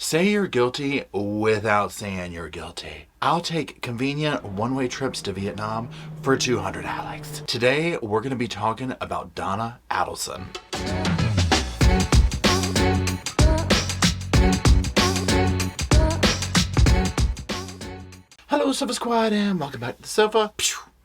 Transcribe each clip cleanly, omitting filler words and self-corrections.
Say you're guilty without saying you're guilty. I'll take convenient one-way trips to Vietnam for 200 Alex. Today, we're going to be talking about Donna Adelson. Hello, Sofa Squad, and welcome back to the sofa.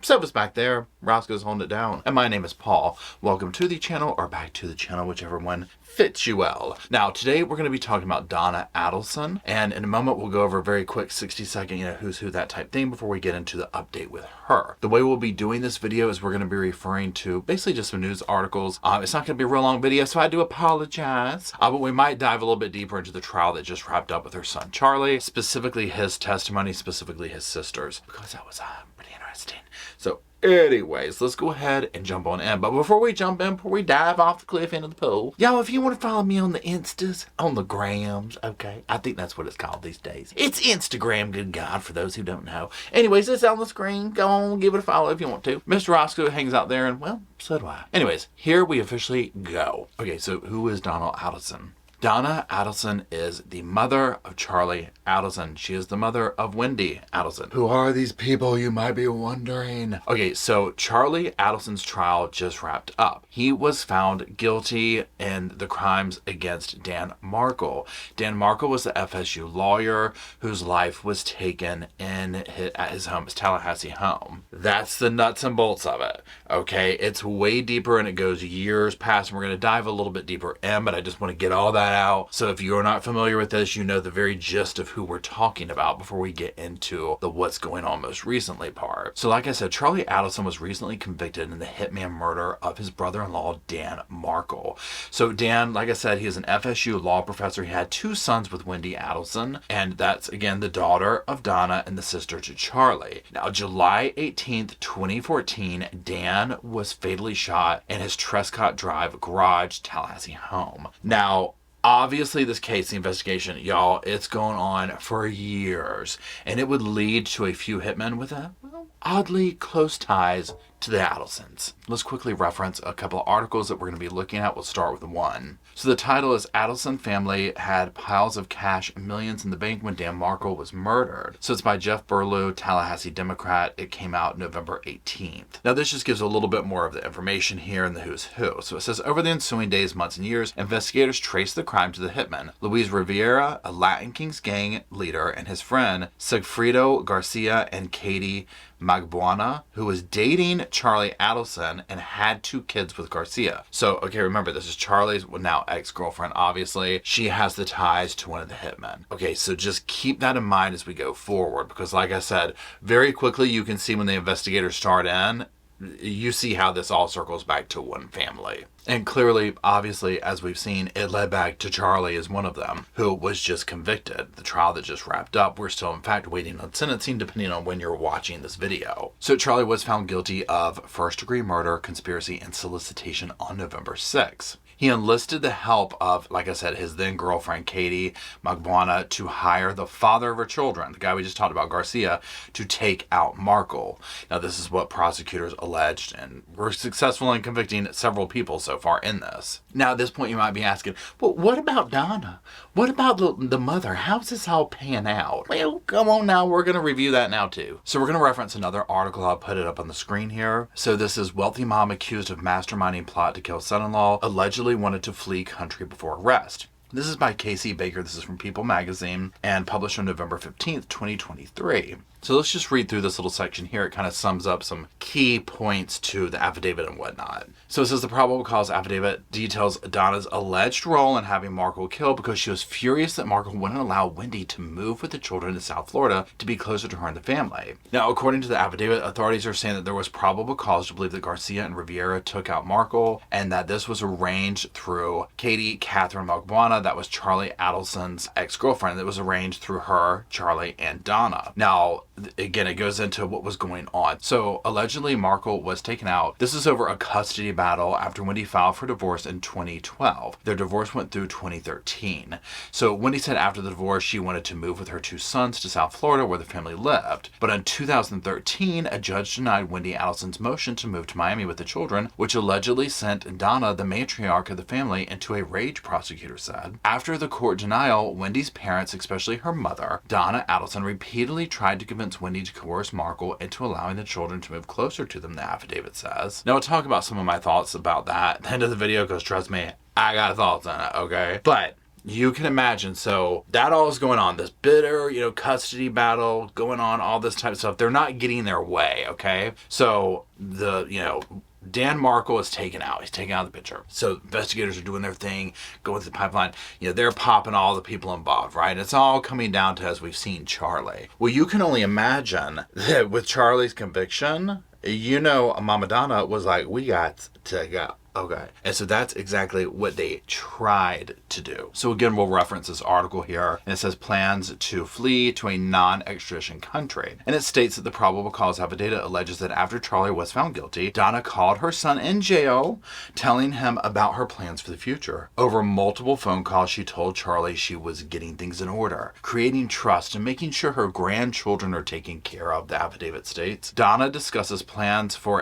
Sofa's back there, Roscoe's holding it down, and my name is Paul. Welcome to the channel, or back to the channel, whichever one fits you well. Now, today we're going to be talking about Donna Adelson, and in a moment we'll go over a very quick 60-second, who's who, that type thing, before we get into the update with her. The way we'll be doing this video is we're going to be referring to basically just some news articles. It's not going to be a real long video, so I do apologize. But we might dive a little bit deeper into the trial that just wrapped up with her son Charlie, specifically his testimony, specifically his sister's, because that was pretty interesting. So anyways, let's go ahead and jump on in. But before we jump in, before we dive off the cliff into the pool, y'all, if you want to follow me on the Instas, on the Grams, okay? I think that's what it's called these days. It's Instagram, good God, for those who don't know. Anyways, it's on the screen. Go on, give it a follow if you want to. Mr. Roscoe hangs out there, and, well, so do I. Anyways, here we officially go. Okay, so who is Donna Adelson? Donna Adelson is the mother of Charlie Adelson. She is the mother of Wendy Adelson. Who are these people, you might be wondering? Okay, so Charlie Adelson's trial just wrapped up. He was found guilty in the crimes against Dan Markle. Dan Markle was the FSU lawyer whose life was taken at his home, his Tallahassee home. That's the nuts and bolts of it, okay? It's way deeper and it goes years past, and we're going to dive a little bit deeper in, but I just want to get all that out. So if you're not familiar with this, you know the very gist of who we're talking about before we get into the what's going on most recently part. So like I said, Charlie Adelson was recently convicted in the hitman murder of his brother-in-law, Dan Markle. So Dan, like I said, he is an FSU law professor. He had two sons with Wendy Adelson, and that's, again, the daughter of Donna and the sister to Charlie. Now, July 18th, 2014, Dan was fatally shot in his Trescott Drive garage, Tallahassee home. Now, obviously, this case, the investigation, y'all, it's going on for years, and it would lead to a few hitmen with oddly close ties to the Adelsons. Let's quickly reference a couple of articles that we're going to be looking at. We'll start with one. So the title is Adelson Family Had Piles of Cash, Millions in the Bank When Dan Markle Was Murdered. So it's by Jeff Burlew, Tallahassee Democrat. It came out November 18th. Now this just gives a little bit more of the information here in the who's who. So it says, over the ensuing days, months, and years, investigators traced the crime to the hitman, Luis Rivera, a Latin Kings gang leader, and his friend, Sigfredo Garcia and Katie Magbuana, who was dating Charlie Adelson and had two kids with Garcia. So, okay, remember, this is Charlie's now ex-girlfriend, obviously. She has the ties to one of the hitmen. Okay, so just keep that in mind as we go forward, because like I said, very quickly you can see when the investigators start in, you see how this all circles back to one family. And clearly, obviously, as we've seen, it led back to Charlie as one of them, who was just convicted. The trial that just wrapped up, we're still, in fact, waiting on sentencing, depending on when you're watching this video. So Charlie was found guilty of first-degree murder, conspiracy, and solicitation on November 6th. He enlisted the help of, like I said, his then-girlfriend, Katie Magbuana, to hire the father of her children, the guy we just talked about, Garcia, to take out Markle. Now, this is what prosecutors alleged, and were successful in convicting several people so far in this. Now, at this point, you might be asking, well, what about Donna? What about the mother? How's this all pan out? Well, come on now. We're going to review that now, too. So we're going to reference another article. I'll put it up on the screen here. So this is wealthy mom accused of masterminding plot to kill son-in-law, allegedly wanted to flee country before arrest. This is by Casey Baker. This is from People Magazine and published on November 15th, 2023. So let's just read through this little section here. It kind of sums up some key points to the affidavit and whatnot. So it says the probable cause affidavit details Donna's alleged role in having Markle killed because she was furious that Markle wouldn't allow Wendy to move with the children to South Florida to be closer to her and the family. Now, according to the affidavit, authorities are saying that there was probable cause to believe that Garcia and Rivera took out Markle, and that this was arranged through Katie Catherine Magbuana, that was Charlie Adelson's ex-girlfriend. That was arranged through her, Charlie, and Donna. Now, again, it goes into what was going on. So allegedly Markle was taken out. This is over a custody battle after Wendy filed for divorce in 2012. Their divorce went through 2013. So Wendy said after the divorce she wanted to move with her two sons to South Florida where the family lived. But in 2013, a judge denied Wendy Adelson's motion to move to Miami with the children, which allegedly sent Donna, the matriarch of the family, into a rage, prosecutors said. said. After the court denial, Wendy's parents, especially her mother, Donna Adelson, repeatedly tried to convince Wendy to coerce Markle into allowing the children to move closer to them, the affidavit says. Now, I'll talk about some of my thoughts about that at the end of the video, because trust me, I got thoughts on it, okay? But you can imagine, so that all is going on, this bitter, custody battle going on, all this type of stuff. They're not getting their way, okay? So Dan Markle is taken out. He's taken out of the picture. So investigators are doing their thing, going through the pipeline. They're popping all the people involved, right? It's all coming down to, as we've seen, Charlie. Well, you can only imagine that with Charlie's conviction, Mama Donna was like, we got to go. Okay. And so that's exactly what they tried to do. So again, we'll reference this article here, and it says plans to flee to a non-extradition country. And it states that the probable cause affidavit alleges that after Charlie was found guilty, Donna called her son in jail, telling him about her plans for the future. Over multiple phone calls, she told Charlie she was getting things in order, creating trust, and making sure her grandchildren are taken care of, the affidavit states. Donna discusses plans for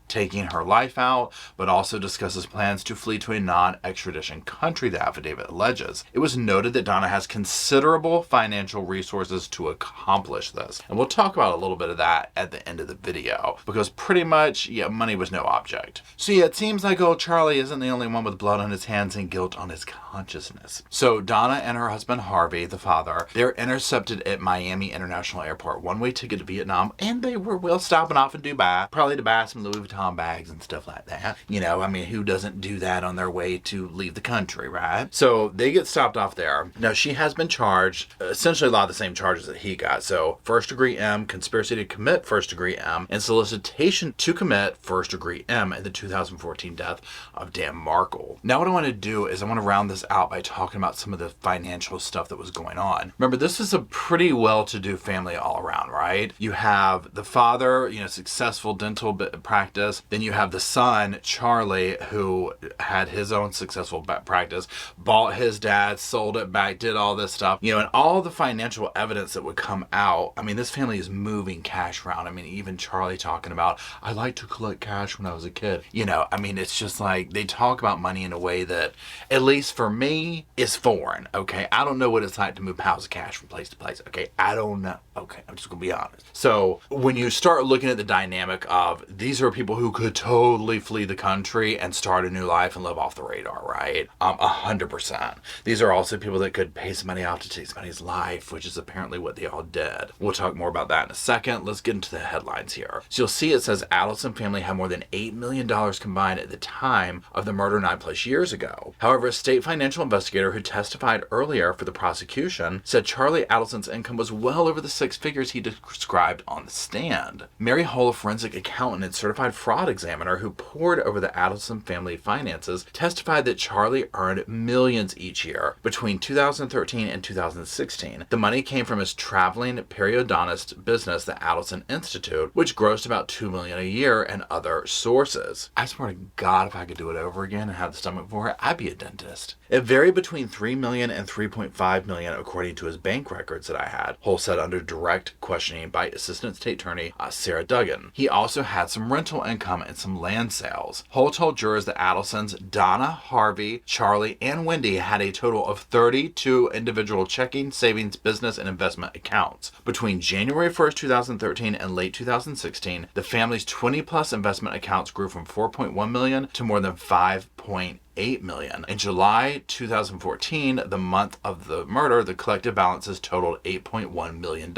taking her life out, but also discusses plans to flee to a non-extradition country, the affidavit alleges. It was noted that Donna has considerable financial resources to accomplish this. And we'll talk about a little bit of that at the end of the video, because pretty much, money was no object. So it seems like old Charlie isn't the only one with blood on his hands and guilt on his consciousness. So Donna and her husband Harvey, the father, they're intercepted at Miami International Airport, one-way ticket to Vietnam, and they were stopping off in Dubai, probably to buy some Louis Vuitton bags and stuff like that. Who doesn't do that on their way to leave the country, right? So they get stopped off there. Now, she has been charged essentially a lot of the same charges that he got. So first degree M, conspiracy to commit first degree M, and solicitation to commit first degree M in the 2014 death of Dan Markle. Now, what I want to do is I want to round this out by talking about some of the financial stuff that was going on. Remember, this is a pretty well-to-do family all around, right? You have the father, successful dental practice. Then you have the son, Charlie, who had his own successful practice, bought his dad, sold it back, did all this stuff, and all the financial evidence that would come out. This family is moving cash around. Even Charlie talking about, I like to collect cash when I was a kid. It's just like they talk about money in a way that, at least for me, is foreign, okay? I don't know what it's like to move piles of cash from place to place, okay? I don't know. Okay, I'm just gonna be honest. So when you start looking at the dynamic of, these are people who could totally flee the country and start a new life and live off the radar, right? 100%. These are also people that could pay somebody off to take somebody's life, which is apparently what they all did. We'll talk more about that in a second. Let's get into the headlines here. So you'll see it says Adelson family had more than $8 million combined at the time of the murder 9+ years ago. However, a state financial investigator who testified earlier for the prosecution said Charlie Adelson's income was well over the 6 figures he described on the stand. Mary Hull, a forensic accountant and certified fraud examiner who pored over the Adelson family finances, testified that Charlie earned millions each year between 2013 and 2016. The money came from his traveling periodontist business, the Adelson Institute, which grossed about $2 million a year, and other sources. I swear to God, if I could do it over again and have the stomach for it, I'd be a dentist. It varied between $3 million and $3.5 million, according to his bank records that I had, Hull said under direct questioning by Assistant State Attorney Sarah Duggan. He also had some rental income and some land sales. Hull told jurors that Adelson's Donna, Harvey, Charlie, and Wendy had a total of 32 individual checking, savings, business, and investment accounts. Between January 1st, 2013 and late 2016, the family's 20+ investment accounts grew from $4.1 million to more than $5.8 million. In July 2014, the month of the murder, the collective balances totaled $8.1 million.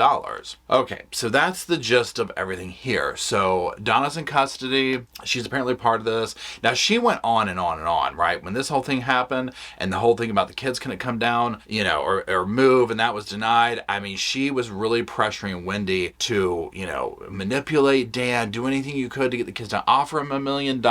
Okay, so that's the gist of everything here. So Donna's in custody. She's apparently part of this. Now, she went on and on and on, right? When this whole thing happened and the whole thing about the kids couldn't come down, or move, and that was denied. She was really pressuring Wendy to, manipulate Dan, do anything you could to get the kids to offer him $1 million,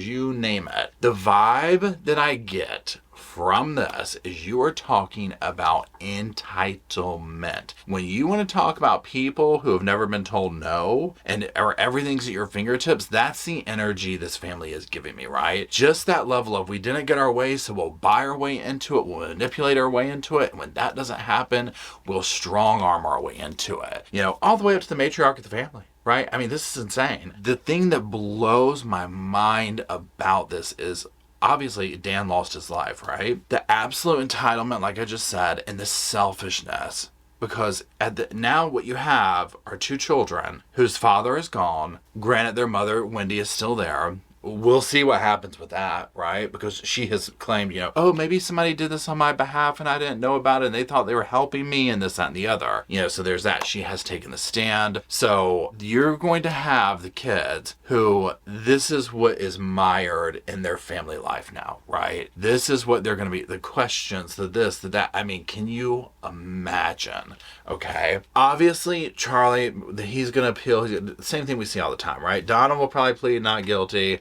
you name it. The vibe that I get from this is you are talking about entitlement. When you want to talk about people who have never been told no or everything's at your fingertips, that's the energy this family is giving me, right? Just that level of, we didn't get our way, so we'll buy our way into it, we'll manipulate our way into it, and when that doesn't happen, we'll strong arm our way into it. All the way up to the matriarch of the family. Right? This is insane. The thing that blows my mind about this is obviously Dan lost his life, right? The absolute entitlement, like I just said, and the selfishness. Because now what you have are two children whose father is gone. Granted, their mother, Wendy, is still there. We'll see what happens with that, right? Because she has claimed, oh, maybe somebody did this on my behalf and I didn't know about it and they thought they were helping me and this, that, and the other. So there's that. She has taken the stand. So you're going to have the kids who this is what is mired in their family life now, right? This is what they're going to be, the questions, the this, the that. I mean, can you imagine? Okay. Obviously, Charlie, he's going to appeal. The same thing we see all the time, right? Donna will probably plead not guilty.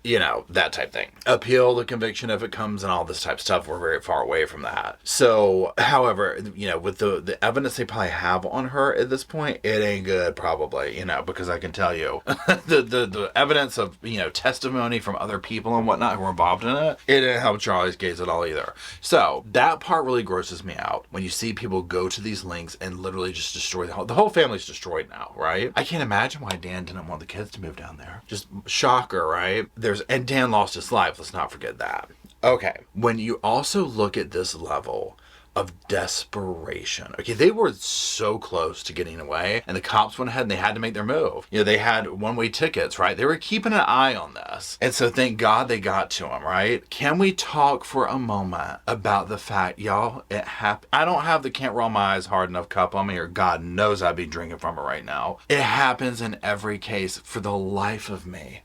That type thing. Appeal the conviction if it comes and all this type of stuff. We're very far away from that. So, however, with the evidence they probably have on her at this point, it ain't good probably, because I can tell you the evidence of, testimony from other people and whatnot who were involved in it, it didn't help Charlie's case at all either. So, that part really grosses me out when you see people go to these links and literally just destroy the whole family's destroyed now, right? I can't imagine why Dan didn't want the kids to move down there. Just shocker, right? And Dan lost his life. Let's not forget that. Okay. When you also look at this level of desperation. Okay, they were so close to getting away, and the cops went ahead and they had to make their move. They had one-way tickets, right? They were keeping an eye on this. And so thank God they got to him, right? Can we talk for a moment about the fact, y'all, it happened. I don't have the can't roll my eyes hard enough cup on me, or God knows I'd be drinking from it right now. It happens in every case for the life of me.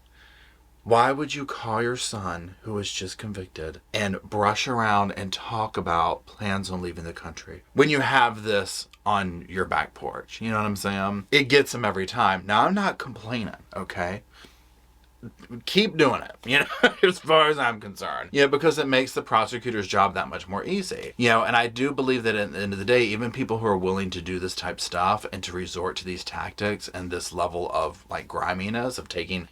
Why would you call your son, who was just convicted, and brush around and talk about plans on leaving the country when you have this on your back porch? You know what I'm saying? It gets him every time. Now, I'm not complaining, okay? Keep doing it, as far as I'm concerned. Because it makes the prosecutor's job that much more easy. And I do believe that at the end of the day, even people who are willing to do this type of stuff and to resort to these tactics and this level of like griminess of taking,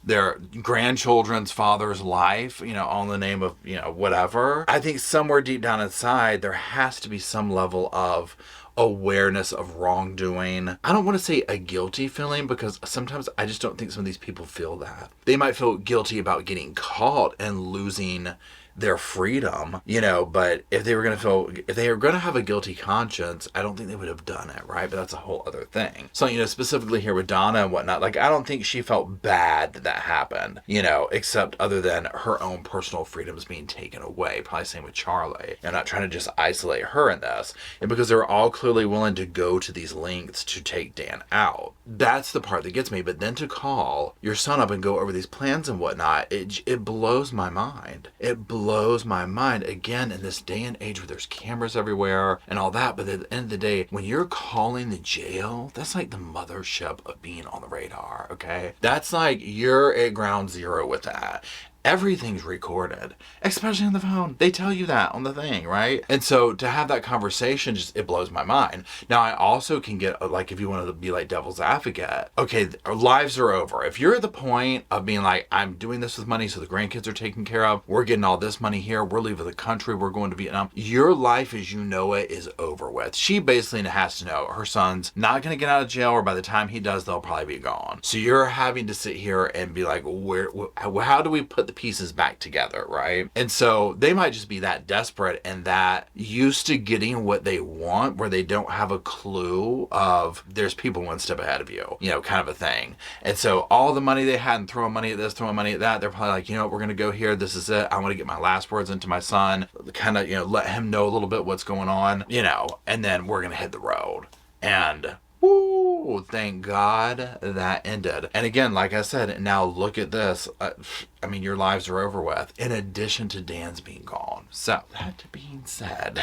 their grandchildren's father's life, on the name of, whatever. I think somewhere deep down inside, there has to be some level of awareness of wrongdoing. I don't want to say a guilty feeling, because sometimes I just don't think some of these people feel that. They might feel guilty about getting caught and losing their freedom, but if they were going to have a guilty conscience, I don't think they would have done it, right? But that's a whole other thing. So, specifically here with Donna and whatnot, like, I don't think she felt bad that happened, except other than her own personal freedoms being taken away. Probably same with Charlie. I'm not trying to just isolate her in this, and because they're all clearly willing to go to these lengths to take Dan out. That's the part that gets me. But then to call your son up and go over these plans and whatnot, it blows my mind. It blows my mind, again, in this day and age where there's cameras everywhere and all that. But at the end of the day, when you're calling the jail, that's like the mothership of being on the radar, okay? That's like you're at ground zero with that. Everything's recorded, especially on the phone. They tell you that on the thing, right? And so to have that conversation, it blows my mind. Now, I also can get, like, if you want to be like devil's advocate, okay, our lives are over. If you're at the point of being like, I'm doing this with money so the grandkids are taken care of, we're getting all this money here, we're leaving the country, we're going to Vietnam, your life as you know it is over with. She basically has to know her son's not going to get out of jail, or by the time he does, they'll probably be gone. So you're having to sit here and be like, how do we put the pieces back together, right? And so they might just be that desperate and that used to getting what they want, where they don't have a clue of there's people one step ahead of you, kind of a thing. And so all the money they had and throwing money at this, throwing money at that, they're probably like, we're going to go here. This is it. I want to get my last words into my son, kind of, let him know a little bit what's going on, and then we're going to hit the road. And woo, thank God that ended. And again, like I said, now look at this. Your lives are over with, in addition to Dan's being gone. So, that being said,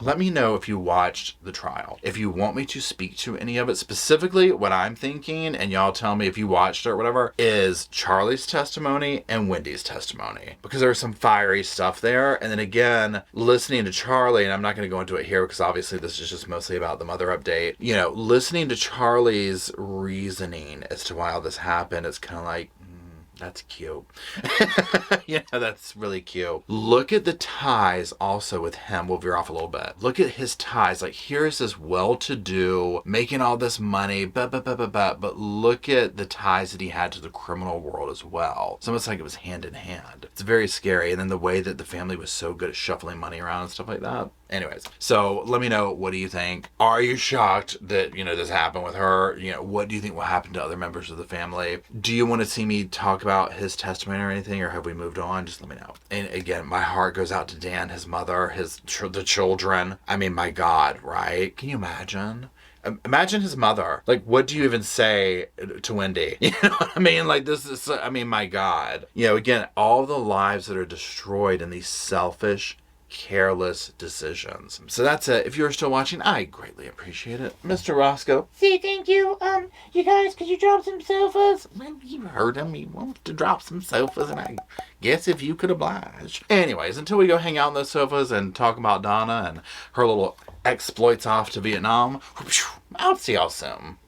let me know if you watched the trial. If you want me to speak to any of it, specifically what I'm thinking, and y'all tell me if you watched it or whatever, is Charlie's testimony and Wendy's testimony. Because there's some fiery stuff there. And then again, listening to Charlie, and I'm not going to go into it here because obviously this is just mostly about the mother update. Listening to Charlie's reasoning as to why all this happened, it's kind of like, That's cute. Yeah, that's really cute. Look at the ties also with him. We'll veer off a little bit. Look at his ties. Like, here's this well-to-do, making all this money, but look at the ties that he had to the criminal world as well. It's almost like it was hand in hand. It's very scary. And then the way that the family was so good at shuffling money around and stuff like that. Anyways, so let me know, what do you think? Are you shocked that, this happened with her? What do you think will happen to other members of the family? Do you want to see me talk about his testimony or anything, or have we moved on? Just let me know. And again, my heart goes out to Dan, his mother, the children. I mean, my God, right? Can you imagine? Imagine his mother. Like, what do you even say to Wendy? You know what I mean? Like, this is, my God. Again, all the lives that are destroyed in these selfish, careless decisions. So that's it. If you're still watching, I greatly appreciate it. Mr. Roscoe. See, thank you. You guys, could you drop some sofas? Well, you heard him. He wants to drop some sofas, and I guess if you could oblige. Anyways, until we go hang out on those sofas and talk about Donna and her little exploits off to Vietnam, I'll see y'all soon.